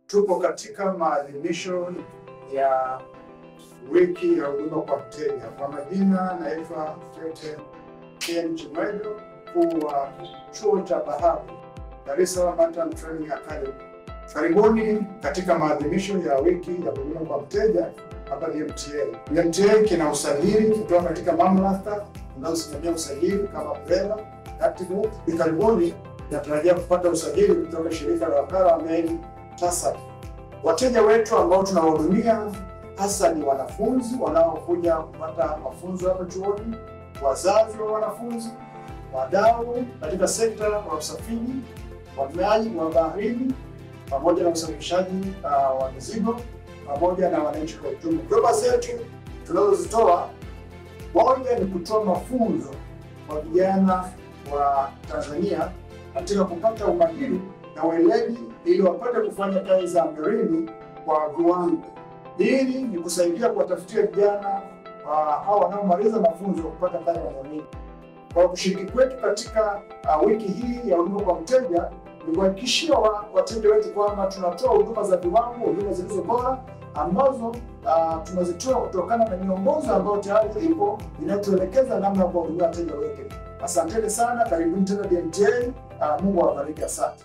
Tupo katika maadhimisho ya wiki ya huduma kwa mteja. Kwa majina naitwa Ken Chimwedo, mkuu wa chuo cha Dhahabu Dar es Salaam Martin Training Academy. Karibuni katika maadhimisho ya wiki ya huduma kwa mteja hapa DMTA. DMTA kina usajili kutoka katika mamlaka zinazosimamia usajili kama BRELA, Active. Karibuni tunatarajia kupata usajili kutoka shirika la wakala wa meli TASAC. Wateja wetu ambao tunawahudumia hasa ni wanafunzi wanaokuja kupata mafunzo hapa chuoni, wazazi wa wanafunzi, wadau katika sekta ya usafiri, wahamiaji wa baharini, pamoja na usafirishaji wa mizigo, pamoja na wananchi kwa ujumla. Huduma zetu tunazozitoa, moja ni kutoa mafunzo kwa vijana wa Tanzania katika kupata umahiri na weledi ili wapate kufanya kazi za baharini kwa viwango. Hili ni kusaidia kuwatafutia vijana hao wanaomaliza mafunzo kupata kazi za baharini. Kwa kushiriki kwetu katika wiki hii ya huduma kwa mteja, ni kuhakikishia wateja wetu kwamba tunatoa huduma za viwango, huduma zilizo bora ambazo tunazitoa kutokana na miongozo ambayo tayari ipo inayotuelekeza namna ya kuwahudumia wateja wetu. Asanteni sana, karibuni tena DMTA. Mungu awabariki. Asante.